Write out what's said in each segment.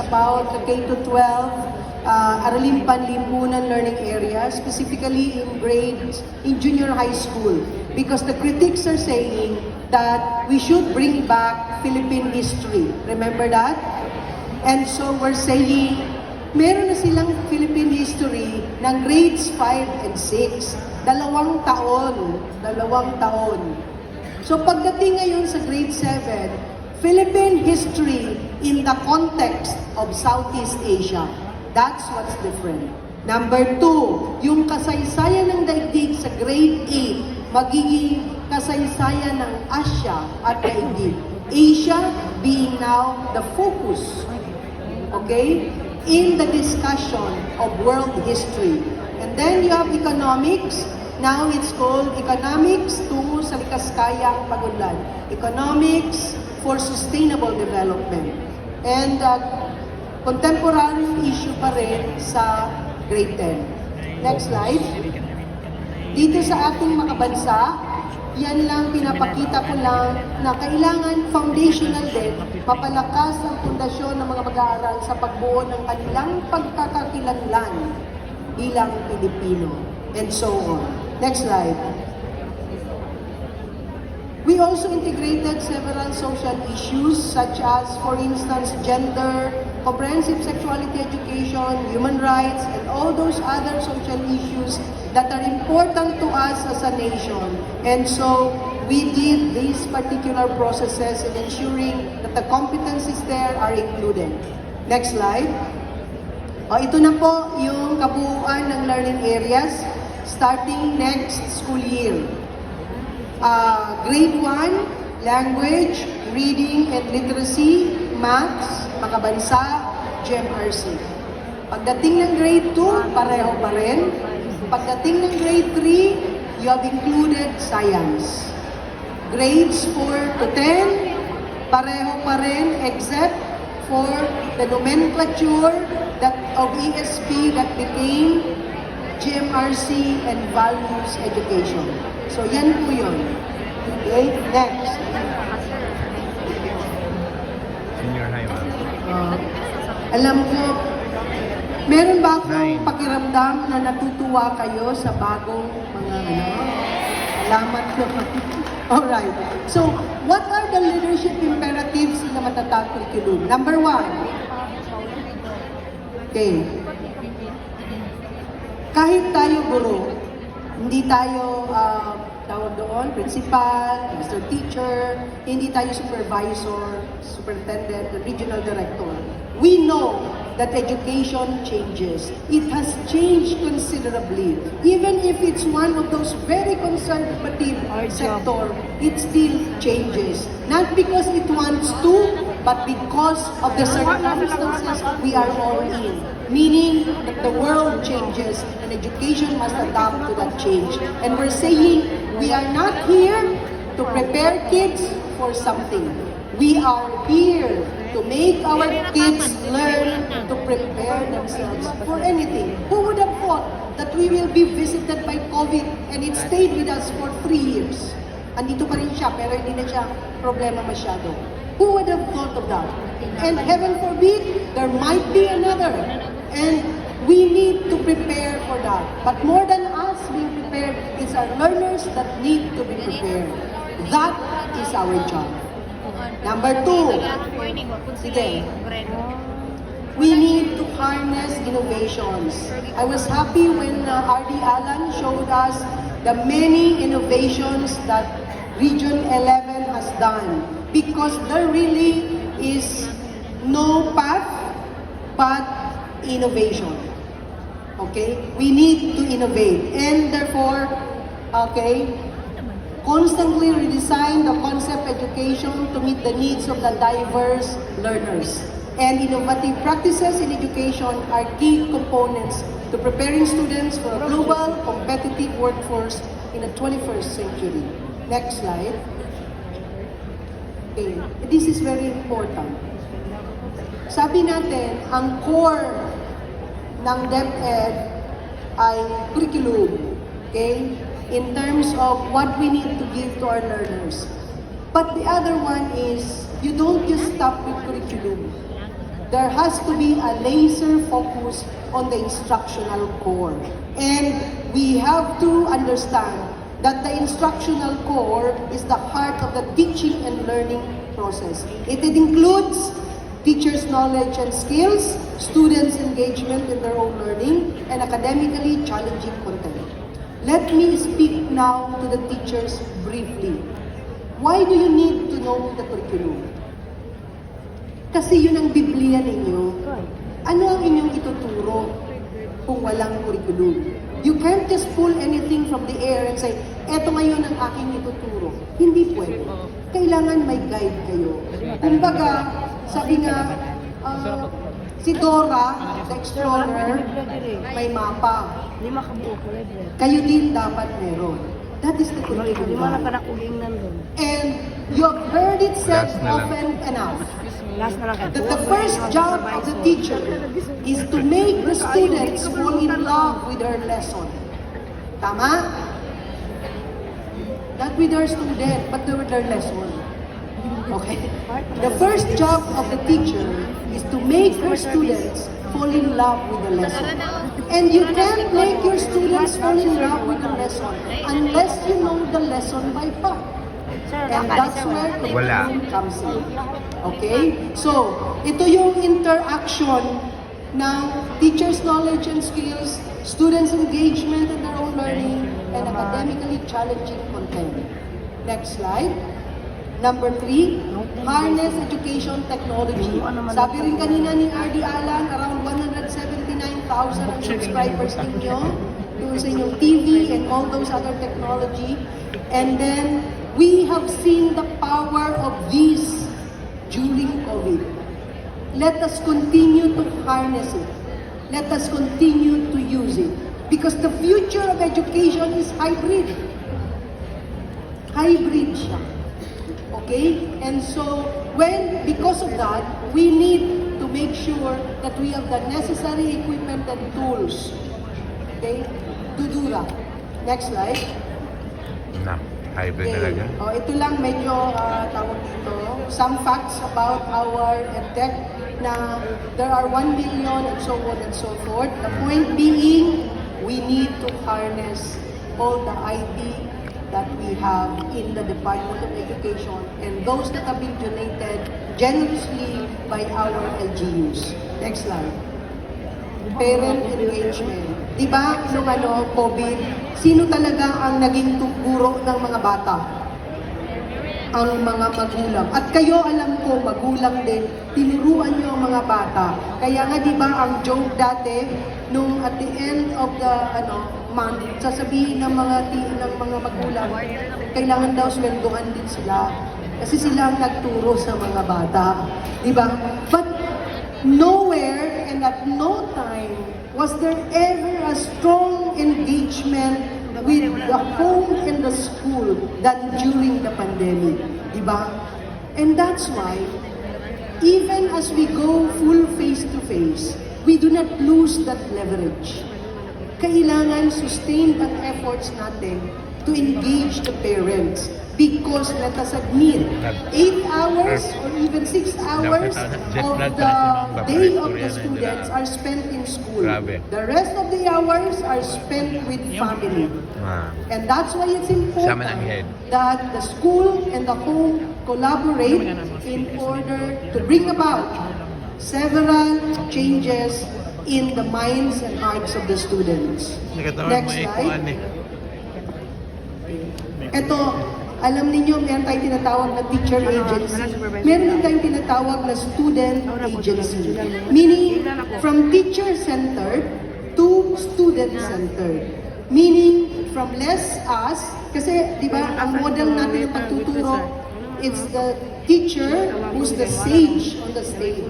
about the K-12 Araling Panlipunan learning area, specifically in junior high school, because the critics are saying that we should bring back Philippine history. Remember that? And so we're saying, meron na silang Philippine history ng grades 5 and 6. 2 taon. So pagdating ngayon sa grade 7, Philippine history in the context of Southeast Asia. That's what's different. Number 2, yung kasaysayan ng daigdig sa grade 8, magiging kasaysayan ng Asia at daigdig. Asia being now the focus, okay, in the discussion of world history. And then you have economics. Now it's called economics tungo sa likaskayang pag-unlad. Economics for sustainable development. And contemporary issue pa rin sa grade 10. Next slide. Dito sa ating makabansa, yan lang pinapakita ko lang na kailangan foundational din, mapalakas ang pundasyon ng mga mag-aaral sa pagbuo ng kanilang pagkakakilanlan bilang Pilipino, and so on. Next slide. We also integrated several social issues such as, for instance, gender, comprehensive sexuality education, human rights, and all those other social issues that are important to us as a nation. And so we did these particular processes in ensuring that the competencies there are included. Next slide. Ito na po yung kabuuan ng learning areas starting next school year. Grade 1, language, reading and literacy, maths, makabansa, GMRC. Pagdating ng grade 2, pareho pa rin. Pagdating ng grade 3, you have included science. Grades 4 to 10, pareho pa rin except for the nomenclature of ESP that became GMRC and values education. So yan po yun. Okay, next. Senior high, Alam ko, meron ba akong pakiramdam na natutuwa kayo sa bagong mga alamat ko? Alright. So, what are the leadership imperatives in the matatag curriculum? Number 1. Okay. Kahit tayo guro, hindi tayo tawag doon, principal, Mr. Teacher, hindi tayo supervisor, superintendent, regional director. We know that education changes. It has changed considerably. Even if it's one of those very conservative sector, it still changes. Not because it wants to, but because of the circumstances we are all in. Meaning that the world changes and education must adapt to that change. And we're saying we are not here to prepare kids for something. We are here to make our kids learn to prepare themselves for anything. Who would have thought that we will be visited by COVID and it stayed with us for 3 years? Andito pa rin siya, pero hindi na siya problema masyado. Who would have thought of that? And heaven forbid, there might be another. And we need to prepare for that. But more than us being prepared, it's our learners that need to be prepared. That is our job. Number 2, sige, we need to harness innovations. I was happy when R.D. Alan showed us the many innovations that Region 11 has done, because there really is no path but innovation. Okay? We need to innovate, and therefore, okay, constantly redesign the concept education to meet the needs of the diverse learners. And innovative practices in education are key components to preparing students for a global, competitive workforce in the 21st century. Next slide. Okay, this is very important. Sabi natin, ang core ng DepEd ay curriculum. Okay? In terms of what we need to give to our learners. But the other one is, you don't just stop with curriculum. there has to be a laser focus on the instructional core. And we have to understand that the instructional core is the heart of the teaching and learning process. It includes teachers' knowledge and skills, students' engagement in their own learning, and academically challenging content. Let me speak now to the teachers briefly. Why do you need to know the curriculum? Kasi yun ang Biblia ninyo. Ano ang inyong ituturo kung walang curriculum? You can't just pull anything from the air and say, eto ngayon ang aking ituturo. Hindi pwede. Kailangan may guide kayo. Kumbaga, sabi nga, si Dora, the Explorer, may mapa. Kayo din dapat meron. That is the curriculum. And you have heard it said often enough that the first job of the teacher is to make the students fall in love with her lesson. Tama? Not with her student, but with her lesson. Okay? The first job of the teacher is to make her students fall in love with the lesson. And you can't make your students fall in love with the lesson unless you know the lesson by heart. And that's where the curriculum comes in. Okay? So, ito yung interaction ng teachers' knowledge and skills, students' engagement in their own learning, and academically challenging content. Next slide. Number 3, harness education technology. Sabi rin kanina ni R.D. Alan, around 179,000 ang subscribers ninyo doon sa inyong TV and all those other technology. And then, we have seen the power of these during COVID. Let us continue to harness it. Let us continue to use it. Because the future of education is hybrid. Hybrid siya. Okay? And so, because of that, we need to make sure that we have the necessary equipment and tools, okay, to do that. Next slide. Hybrid talaga. Ito lang medyo tawag dito. Some facts about our EdTech na there are 1 million and so on and so forth. The point being, we need to harness all the IT that we have in the Department of Education and those that have been donated generously by our LGUs. Next slide. Parent engagement. Diba, nung COVID, sino talaga ang naging guro ng mga bata? Ang mga magulang. At kayo, alam ko, magulang din, tinuruan niyo ang mga bata. Kaya nga, diba, ang joke dati, nung at the end of the month, sasabihin ng mga magulang, kailangan daw sweldohan din sila. Kasi sila ang nagturo sa mga bata. Diba? But nowhere and at no time was there ever a strong engagement with the home and the school than during the pandemic. Diba? And that's why, even as we go full face-to-face, we do not lose that leverage. Kailangan sustained ang efforts natin to engage the parents. Because let us admit, 8 hours or even 6 hours of the day of the students are spent in school. The rest of the hours are spent with family. And that's why it's important that the school and the home collaborate in order to bring about several changes in the minds and hearts of the students. Next slide. Ito, alam ninyo, meron tayong tinatawag na teacher agency. Meron din tayong tinatawag na student agency. Meaning, from teacher-centered to student-centered. Meaning, from less us, kasi, di ba, ang model natin ng pagtuturo, it's the teacher who's the sage on the stage.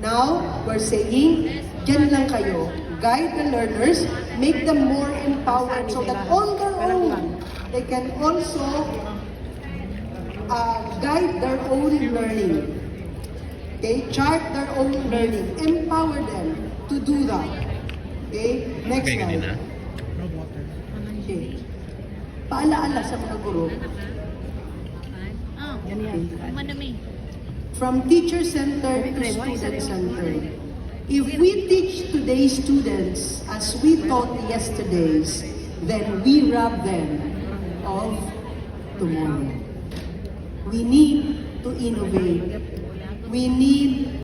Now, we're saying, dyan lang kayo. Guide the learners, make them more empowered so that on their own, they can also guide their own learning. Okay? Chart their own learning. Empower them to do that. Okay? Next slide. Okay. Paalaala sa mga guro. from teacher-centered to student-centered. If we teach today's students as we taught yesterday's, then we rob them of tomorrow. We need to innovate. We need